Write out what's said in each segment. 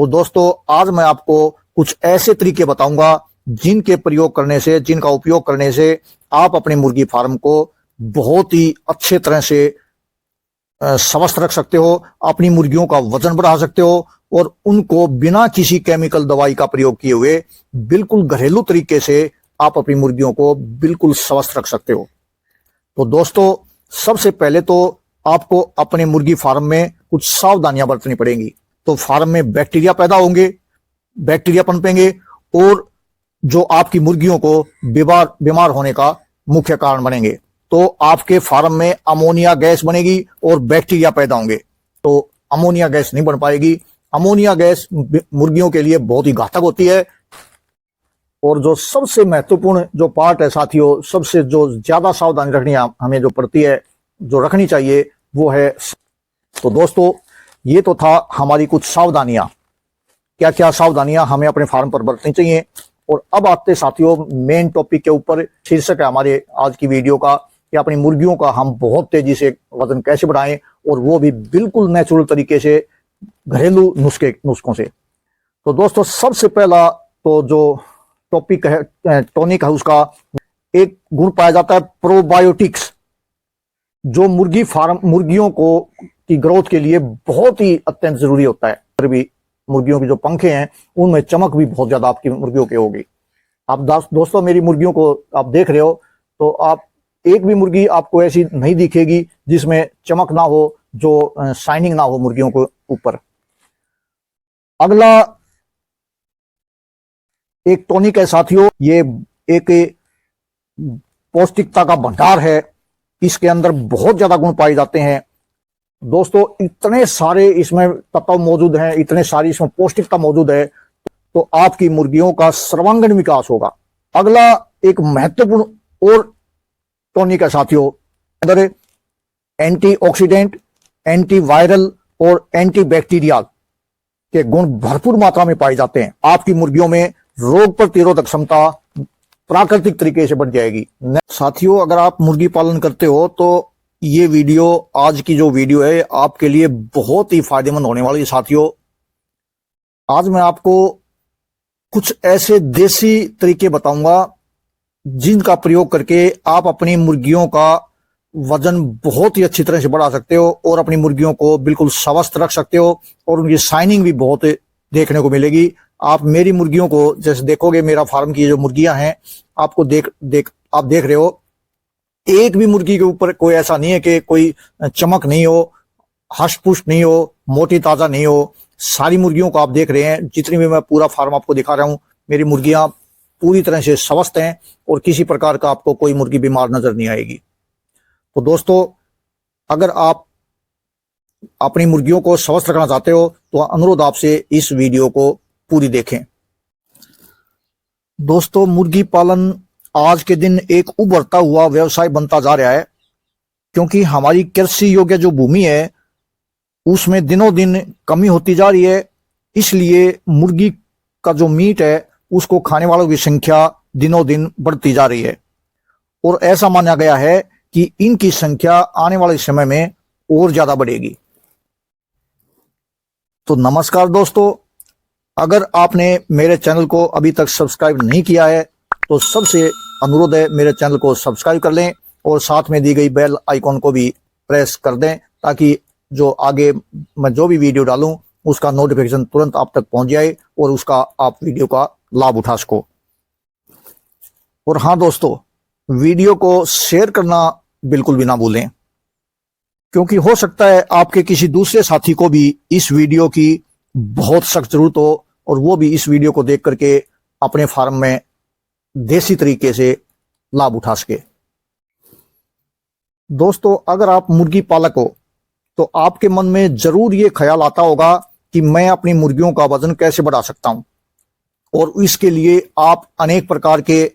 तो दोस्तों आज मैं आपको कुछ ऐसे तरीके बताऊंगा जिनका उपयोग करने से आप अपने मुर्गी फार्म को बहुत ही अच्छे तरह से स्वस्थ रख सकते हो, अपनी मुर्गियों का वजन बढ़ा सकते हो और उनको बिना किसी केमिकल दवाई का प्रयोग किए हुए बिल्कुल घरेलू तरीके से आप अपनी मुर्गियों को बिल्कुल स्वस्थ रख सकते हो। तो दोस्तों सबसे पहले तो आपको अपने मुर्गी फार्म में कुछ सावधानियां बरतनी पड़ेंगी। तो फार्म में बैक्टीरिया पैदा होंगे, बैक्टीरिया पनपेंगे और जो आपकी मुर्गियों को बीमार होने का मुख्य कारण बनेंगे। तो आपके फार्म में अमोनिया गैस बनेगी और बैक्टीरिया पैदा होंगे। तो अमोनिया गैस नहीं बन पाएगी। अमोनिया गैस मुर्गियों के लिए बहुत ही घातक होती है। और जो सबसे महत्वपूर्ण जो पार्ट है साथियों, सबसे जो ज्यादा सावधानी रखनी हमें जो पड़ती है, जो रखनी चाहिए वो है। तो दोस्तों ये तो था हमारी कुछ सावधानियां, क्या क्या सावधानियां हमें अपने फार्म पर बरतनी चाहिए। और अब आते साथियों मेन टॉपिक के ऊपर। शीर्षक है हमारे आज की वीडियो का कि अपनी मुर्गियों का हम बहुत तेजी से वजन कैसे बढ़ाएं, और वो भी बिल्कुल नेचुरल तरीके से, घरेलू नुस्खों से। तो दोस्तों सबसे पहला तो जो टॉपिक है, टॉनिक है, उसका एक गुण पाया जाता है प्रोबायोटिक्स, जो मुर्गियों को की ग्रोथ के लिए बहुत ही अत्यंत जरूरी होता है। फिर भी मुर्गियों की जो पंखे हैं उनमें चमक भी बहुत ज्यादा आपकी मुर्गियों की होगी। आप दोस्तों मेरी मुर्गियों को आप देख रहे हो, तो आप एक भी मुर्गी आपको ऐसी नहीं दिखेगी जिसमें चमक ना हो, जो शाइनिंग ना हो मुर्गियों को ऊपर। अगला एक टॉनिक है साथियों, ये एक पौष्टिकता का भंडार है। इसके अंदर बहुत ज्यादा गुण पाए जाते हैं दोस्तों। इतने सारे इसमें तत्व मौजूद हैं, इतने सारी इसमें पौष्टिकता मौजूद है, तो आपकी मुर्गियों का सर्वांगीण विकास होगा। अगला एक महत्वपूर्ण और टॉनिक है साथियों, अंदर एंटीऑक्सीडेंट, एंटीवायरल और एंटीबैक्टीरियल के गुण भरपूर मात्रा में पाए जाते हैं। आपकी मुर्गियों में रोग प्रतिरोधक क्षमता प्राकृतिक तरीके से बढ़ जाएगी। साथियों अगर आप मुर्गी पालन करते हो तो ये वीडियो, आज की जो वीडियो है, आपके लिए बहुत ही फायदेमंद होने वाली है साथियों। आज मैं आपको कुछ ऐसे देसी तरीके बताऊंगा जिनका प्रयोग करके आप अपनी मुर्गियों का वजन बहुत ही अच्छी तरह से बढ़ा सकते हो और अपनी मुर्गियों को बिल्कुल स्वस्थ रख सकते हो, और उनकी शाइनिंग भी बहुत देखने को मिलेगी। आप मेरी मुर्गियों को जैसे देखोगे, मेरा फार्म की जो मुर्गियां हैं आपको आप देख रहे हो, एक भी मुर्गी के ऊपर कोई ऐसा नहीं है कि कोई चमक नहीं हो, हष्ट-पुष्ट नहीं हो, मोटी ताजा नहीं हो। सारी मुर्गियों को आप देख रहे हैं, जितनी भी मैं पूरा फार्म आपको दिखा रहा हूं, मेरी मुर्गियां पूरी तरह से स्वस्थ हैं और किसी प्रकार का आपको कोई मुर्गी बीमार नजर नहीं आएगी। तो दोस्तों अगर आप अपनी मुर्गियों को स्वस्थ रखना चाहते हो तो अनुरोध आपसे इस वीडियो को पूरी देखें। दोस्तों मुर्गी पालन आज के दिन एक उभरता हुआ व्यवसाय बनता जा रहा है, क्योंकि हमारी कृषि योग्य जो भूमि है उसमें दिनों दिन कमी होती जा रही है। इसलिए मुर्गी का जो मीट है उसको खाने वालों की संख्या दिनों दिन बढ़ती जा रही है, और ऐसा माना गया है कि इनकी संख्या आने वाले समय में और ज्यादा बढ़ेगी। तो नमस्कार दोस्तों, अगर आपने मेरे चैनल को अभी तक सब्सक्राइब नहीं किया है तो सबसे अनुरोध है मेरे चैनल को सब्सक्राइब कर लें और साथ में दी गई बेल आइकॉन को भी प्रेस कर दें, ताकि जो आगे मैं जो भी वीडियो डालूं उसका नोटिफिकेशन तुरंत आप तक पहुंच जाए और उसका आप वीडियो का लाभ उठा सको। और हाँ दोस्तों, वीडियो को शेयर करना बिल्कुल भी ना भूलें, क्योंकि हो सकता है आपके किसी दूसरे साथी को भी इस वीडियो की बहुत सख्त जरूरत हो और वो भी इस वीडियो को देख करके अपने फार्म में देसी तरीके से लाभ उठा सके। दोस्तों अगर आप मुर्गी पालक हो तो आपके मन में जरूर ये ख्याल आता होगा कि मैं अपनी मुर्गियों का वजन कैसे बढ़ा सकता हूं, और इसके लिए आप अनेक प्रकार के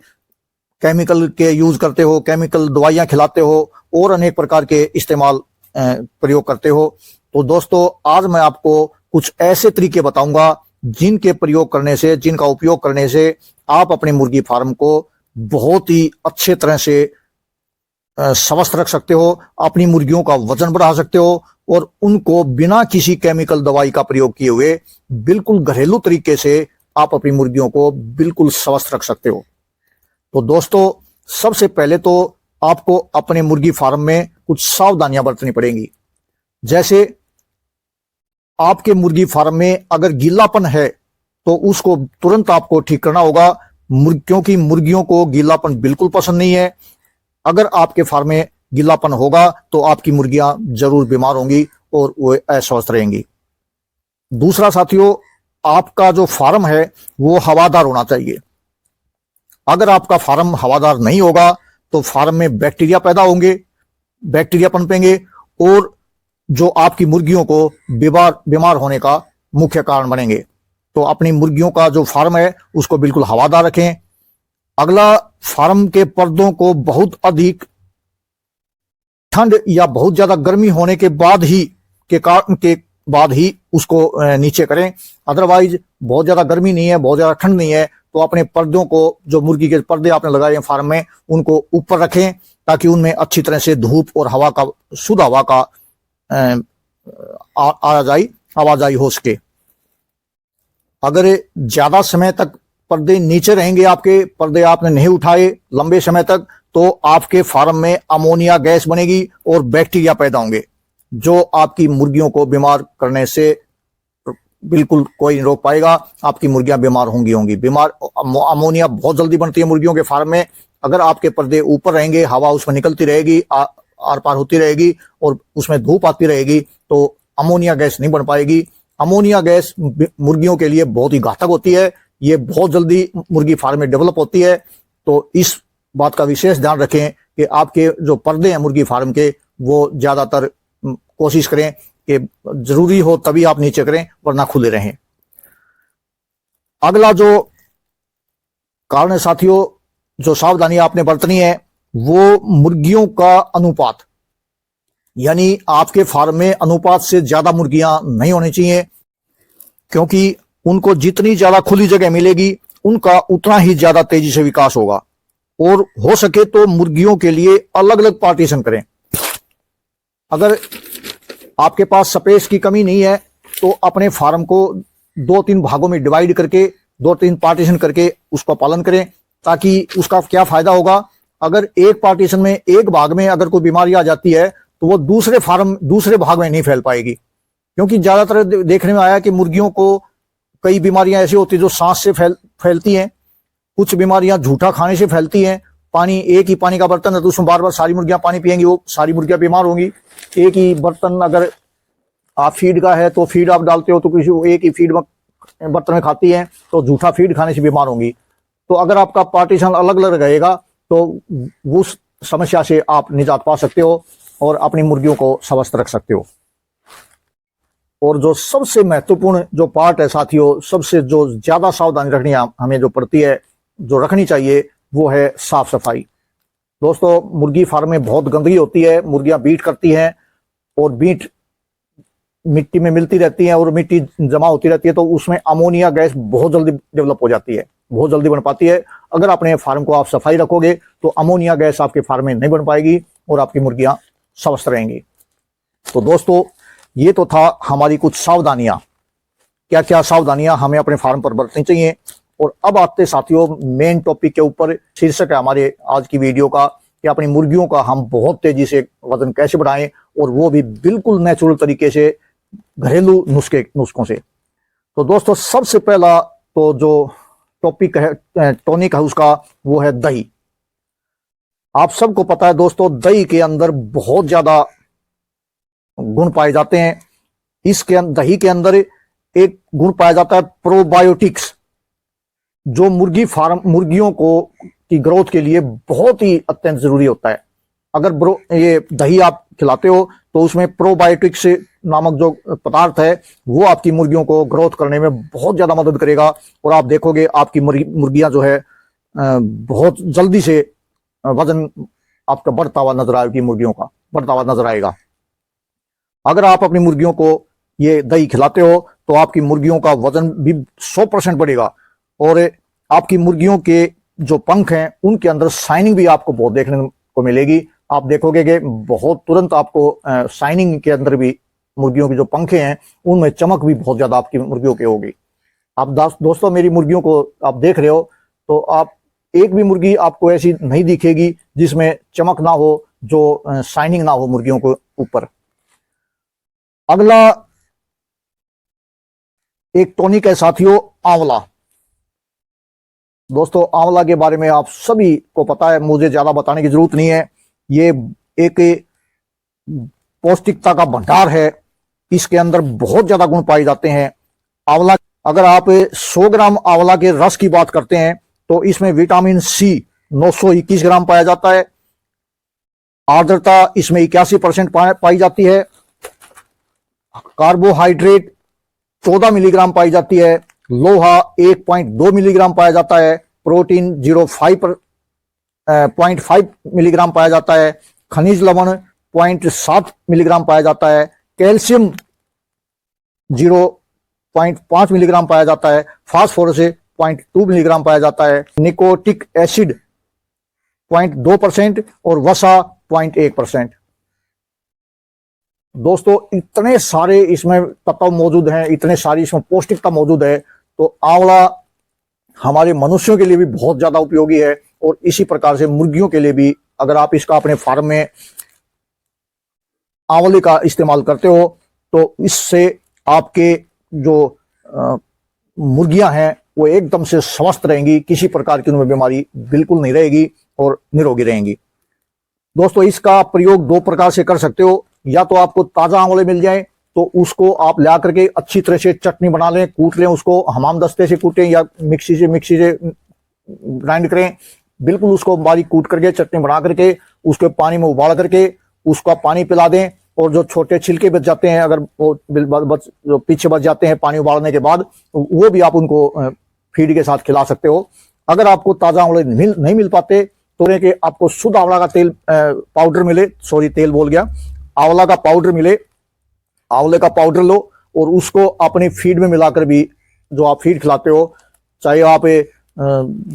केमिकल के यूज करते हो, केमिकल दवाइयां खिलाते हो और अनेक प्रकार के इस्तेमाल प्रयोग करते हो। तो दोस्तों आज मैं आपको कुछ ऐसे तरीके बताऊंगा जिनका उपयोग करने से आप अपने मुर्गी फार्म को बहुत ही अच्छे तरह से स्वस्थ रख सकते हो, अपनी मुर्गियों का वजन बढ़ा सकते हो और उनको बिना किसी केमिकल दवाई का प्रयोग किए हुए बिल्कुल घरेलू तरीके से आप अपनी मुर्गियों को बिल्कुल स्वस्थ रख सकते हो। तो दोस्तों, सबसे पहले तो आपको अपने मुर्गी फार्म में कुछ सावधानियां बरतनी पड़ेंगी। जैसे आपके मुर्गी फार्म में अगर गीलापन है तो उसको तुरंत आपको ठीक करना होगा, क्योंकि मुर्गियों को गीलापन बिल्कुल पसंद नहीं है। अगर आपके फार्म में गीलापन होगा तो आपकी मुर्गियां जरूर बीमार होंगी और वो अस्वस्थ रहेंगी। दूसरा साथियों, आपका जो फार्म है वो हवादार होना चाहिए। अगर आपका फार्म हवादार नहीं होगा तो फार्म में बैक्टीरिया पैदा होंगे, बैक्टीरिया पनपेंगे और जो आपकी मुर्गियों को बीमार होने का मुख्य कारण बनेंगे। तो अपनी मुर्गियों का जो फार्म है उसको बिल्कुल हवादार रखें। अगला, फार्म के पर्दों को बहुत अधिक ठंड या बहुत ज्यादा गर्मी होने के बाद ही उसको नीचे करें। अदरवाइज बहुत ज्यादा गर्मी नहीं है, बहुत ज्यादा ठंड नहीं है तो अपने पर्दों को, जो मुर्गी के पर्दे आपने लगाए हैं फार्म में, उनको ऊपर रखें ताकि उनमें अच्छी तरह से धूप और हवा का, शुद्ध हवा का आवाजाही हो सके। अगर ज्यादा समय तक पर्दे नीचे रहेंगे, आपके पर्दे आपने नहीं उठाए लंबे समय तक, तो आपके फार्म में अमोनिया गैस बनेगी और बैक्टीरिया पैदा होंगे जो आपकी मुर्गियों को बीमार करने से बिल्कुल कोई नहीं रोक पाएगा। आपकी मुर्गियां बीमार होंगी। अमोनिया बहुत जल्दी बनती है मुर्गियों के फार्म में। अगर आपके पर्दे ऊपर रहेंगे, हवा उसमें निकलती रहेगी, आर पार होती रहेगी और उसमें धूप आती रहेगी तो अमोनिया गैस नहीं बन पाएगी। अमोनिया गैस मुर्गियों के लिए बहुत ही घातक होती है। ये बहुत जल्दी मुर्गी फार्म में डेवलप होती है। तो इस बात का विशेष ध्यान रखें कि आपके जो पर्दे हैं मुर्गी फार्म के, वो ज्यादातर कोशिश करें कि जरूरी हो तभी आप नीचे करें, वरना खुले रहें। अगला जो कारण है साथियों, जो सावधानी आपने बरतनी है, वो मुर्गियों का अनुपात। यानी आपके फार्म में अनुपात से ज्यादा मुर्गियां नहीं होनी चाहिए, क्योंकि उनको जितनी ज्यादा खुली जगह मिलेगी उनका उतना ही ज्यादा तेजी से विकास होगा। और हो सके तो मुर्गियों के लिए अलग अलग पार्टीशन करें। अगर आपके पास स्पेस की कमी नहीं है तो अपने फार्म को 2-3 भागों में डिवाइड करके, 2-3 पार्टीशन करके उसका पालन करें, ताकि उसका क्या फायदा होगा। अगर एक पार्टीशन में, एक भाग में अगर कोई बीमारी आ जाती है तो वो दूसरे भाग में नहीं फैल पाएगी। क्योंकि ज्यादातर देखने में आया कि मुर्गियों को कई बीमारियां ऐसी होती है जो सांस से फैलती हैं, कुछ बीमारियां झूठा खाने से फैलती हैं। पानी, एक ही पानी का बर्तन है तो उसमें बार बार सारी मुर्गियां पानी पिएंगी, वो सारी मुर्गियां बीमार होंगी। एक ही बर्तन अगर आप फीड का है तो फीड आप डालते हो तो किसी एक ही फीड बर्तन में खाती है तो झूठा फीड खाने से बीमार होंगी। तो अगर आपका पार्टीशन अलग अलग रहेगा तो उस समस्या से आप निजात पा सकते हो और अपनी मुर्गियों को स्वस्थ रख सकते हो। और जो सबसे महत्वपूर्ण जो पार्ट है साथियों, सबसे जो ज्यादा सावधानी रखनी हमें जो पड़ती है, जो रखनी चाहिए, वो है साफ सफाई। दोस्तों, मुर्गी फार्म में बहुत गंदगी होती है, मुर्गियां बीट करती हैं और बीट मिट्टी में मिलती रहती है और मिट्टी जमा होती रहती है, तो उसमें अमोनिया गैस बहुत जल्दी डेवलप हो जाती है, बहुत जल्दी बन पाती है। अगर अपने फार्म को आप सफाई रखोगे तो अमोनिया गैस आपके फार्म में नहीं बन पाएगी और आपकी मुर्गियां स्वस्थ रहेंगी। तो दोस्तों, ये तो था हमारी कुछ सावधानियां, क्या क्या सावधानियां हमें अपने फार्म पर बरतनी चाहिए। और अब आते साथियों मेन टॉपिक के ऊपर। शीर्षक है हमारे आज की वीडियो का कि अपनी मुर्गियों का हम बहुत तेजी से वजन कैसे बढ़ाएं, और वो भी बिल्कुल नेचुरल तरीके से, घरेलू नुस्खों से। तो दोस्तों, सबसे पहला तो जो टॉपिक है, टॉनिक है उसका, वो है दही। आप सबको पता है दोस्तों, दही के अंदर बहुत ज्यादा गुण पाए जाते हैं। दही के अंदर एक गुण पाया जाता है प्रोबायोटिक्स, जो मुर्गियों की ग्रोथ के लिए बहुत ही अत्यंत जरूरी होता है। अगर ये दही आप खिलाते हो तो उसमें प्रोबायोटिक्स नामक जो पदार्थ है वो आपकी मुर्गियों को ग्रोथ करने में बहुत ज्यादा मदद करेगा। और आप देखोगे आपकी मुर्गियां जो है बहुत जल्दी से वजन आपका बढ़ता हुआ नजर आएगी, मुर्गियों का बढ़ता हुआ नजर आएगा। अगर आप अपनी मुर्गियों को ये दही खिलाते हो तो आपकी मुर्गियों का वजन भी 100% बढ़ेगा। और आपकी मुर्गियों के जो पंख हैं उनके अंदर शाइनिंग भी आपको बहुत देखने को मिलेगी। आप देखोगे कि बहुत तुरंत आपको शाइनिंग के अंदर भी मुर्गियों की जो पंखे हैं उनमें चमक भी बहुत ज्यादा आपकी मुर्गियों की होगी। आप दोस्तों मेरी मुर्गियों को आप देख रहे हो तो आप एक भी मुर्गी आपको ऐसी नहीं दिखेगी जिसमें चमक ना हो, जो शाइनिंग ना हो मुर्गियों को ऊपर। अगला एक टॉनिक है साथियों, आंवला। दोस्तों आंवला के बारे में आप सभी को पता है, मुझे ज्यादा बताने की जरूरत नहीं है। ये एक पौष्टिकता का भंडार है, इसके अंदर बहुत ज्यादा गुण पाए जाते हैं। आंवला, अगर आप 100 ग्राम आंवला के रस की बात करते हैं तो इसमें विटामिन सी 921 ग्राम पाया जाता है, आर्द्रता इसमें 81% पाई जाती है, कार्बोहाइड्रेट 14 मिलीग्राम पाई जाती है, लोहा 1.2 मिलीग्राम पाया जाता है, प्रोटीन 0.5 मिलीग्राम पाया जाता है, खनिज लवण 0.7 मिलीग्राम पाया जाता है, कैल्शियम 0.5 मिलीग्राम पाया जाता है, फास्फोरस 0.2 मिलीग्राम पाया जाता है, निकोटिक एसिड 0.2% और वसा 0.1%। दोस्तों इतने सारे इसमें तत्व मौजूद हैं, इतने सारी इसमें पौष्टिकता मौजूद है, तो आंवला हमारे मनुष्यों के लिए भी बहुत ज्यादा उपयोगी है। और इसी प्रकार से मुर्गियों के लिए भी, अगर आप इसका अपने फार्म में आंवले का इस्तेमाल करते हो तो इससे आपके जो मुर्गियां हैं वो एकदम से स्वस्थ रहेंगी, किसी प्रकार की उनमें बीमारी बिल्कुल नहीं रहेगी और निरोगी रहेंगी। दोस्तों इसका प्रयोग 2 प्रकार से कर सकते हो, या तो आपको ताजा आंवले मिल जाए तो उसको आप ला करके अच्छी तरह से चटनी बना लें, कूट लें, उसको हमाम दस्ते से कूटें या मिक्सी से ग्राइंड करें, बिल्कुल उसको बारीक कूट करके चटनी बना करके उसके पानी में उबाल करके उसका पानी पिला दें। और जो छोटे छिलके बच जाते हैं, अगर वो जो पीछे बच जाते हैं पानी उबालने के बाद, वो भी आप उनको फीड के साथ खिला सकते हो। अगर आपको ताजा आंवले नहीं मिल पाते तो कि आपको शुद्ध आंवला का तेल पाउडर मिले, सॉरी तेल बोल गया, आंवला का पाउडर मिले, आंवले का पाउडर लो और उसको अपनी फीड में मिलाकर भी, जो आप फीड खिलाते हो, चाहे आप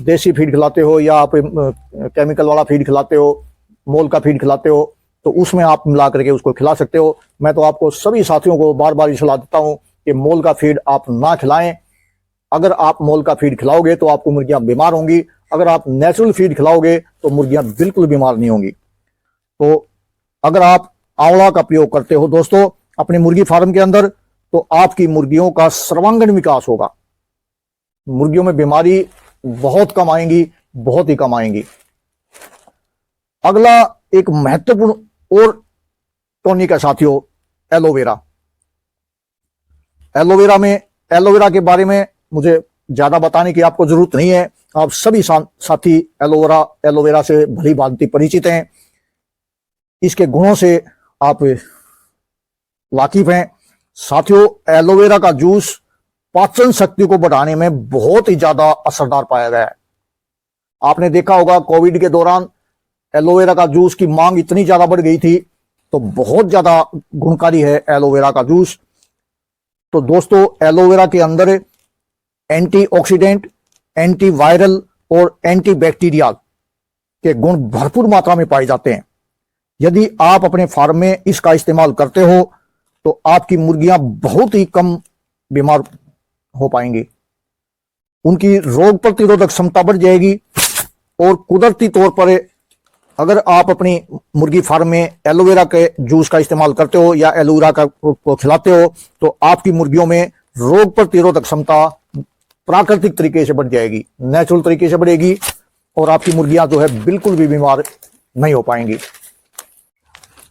देसी फीड खिलाते हो या आप केमिकल वाला फीड खिलाते हो, मोल का फीड खिलाते हो, तो उसमें आप मिला करके उसको खिला सकते हो। मैं तो आपको सभी साथियों को बार बार सलाह देता हूं कि मोल का फीड आप ना खिलाएं। अगर आप मोल का फीड खिलाओगे तो आपको मुर्गियां बीमार होंगी, अगर आप नेचुरल फीड खिलाओगे तो मुर्गियां बिल्कुल बीमार नहीं होंगी। तो अगर आप आंवला का प्रयोग करते हो दोस्तों अपने मुर्गी फार्म के अंदर, तो आपकी मुर्गियों का सर्वांगीण विकास होगा, मुर्गियों में बीमारी बहुत कम आएंगी, बहुत ही कम आएंगी। अगला एक महत्वपूर्ण और टॉनिक है साथियों, एलोवेरा। एलोवेरा के बारे में मुझे ज्यादा बताने की आपको जरूरत नहीं है, आप सभी साथी एलोवेरा से भली भांति परिचित हैं, इसके गुणों से आप वाकिफ हैं। साथियों एलोवेरा का जूस पाचन शक्ति को बढ़ाने में बहुत ही ज्यादा असरदार पाया गया है। आपने देखा होगा कोविड के दौरान एलोवेरा का जूस की मांग इतनी ज्यादा बढ़ गई थी, तो बहुत ज्यादा गुणकारी है एलोवेरा का जूस। तो दोस्तों एलोवेरा के अंदर एंटीऑक्सीडेंट, एंटीवायरल और एंटीबैक्टीरियल के गुण भरपूर मात्रा में पाए जाते हैं। यदि आप अपने फार्म में इसका इस्तेमाल करते हो तो आपकी मुर्गियां बहुत ही कम बीमार हो पाएंगी, उनकी रोग प्रतिरोधक क्षमता बढ़ जाएगी। और कुदरती तौर पर अगर आप अपनी मुर्गी फार्म में एलोवेरा के जूस का इस्तेमाल करते हो या एलोवेरा को खिलाते हो तो आपकी मुर्गियों में रोग प्रतिरोधक क्षमता प्राकृतिक तरीके से बढ़ जाएगी, नेचुरल तरीके से बढ़ेगी और आपकी मुर्गियां जो है बिल्कुल भी बीमार नहीं हो पाएंगी।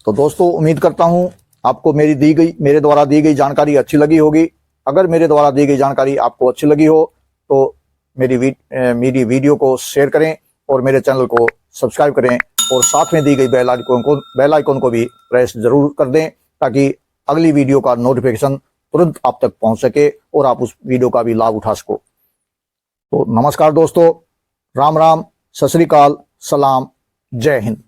तो दोस्तों उम्मीद करता हूं आपको मेरे द्वारा दी गई जानकारी अच्छी लगी होगी। अगर मेरे द्वारा दी गई जानकारी आपको अच्छी लगी हो तो मेरी वीडियो को शेयर करें और मेरे चैनल को सब्सक्राइब करें और साथ में दी गई बेल आइकन को भी प्रेस जरूर कर दें, ताकि अगली वीडियो का नोटिफिकेशन तुरंत आप तक पहुंच सके और आप उस वीडियो का भी लाभ उठा सको। तो नमस्कार दोस्तों, राम राम, सत श्री अकाल, सलाम, जय हिंद।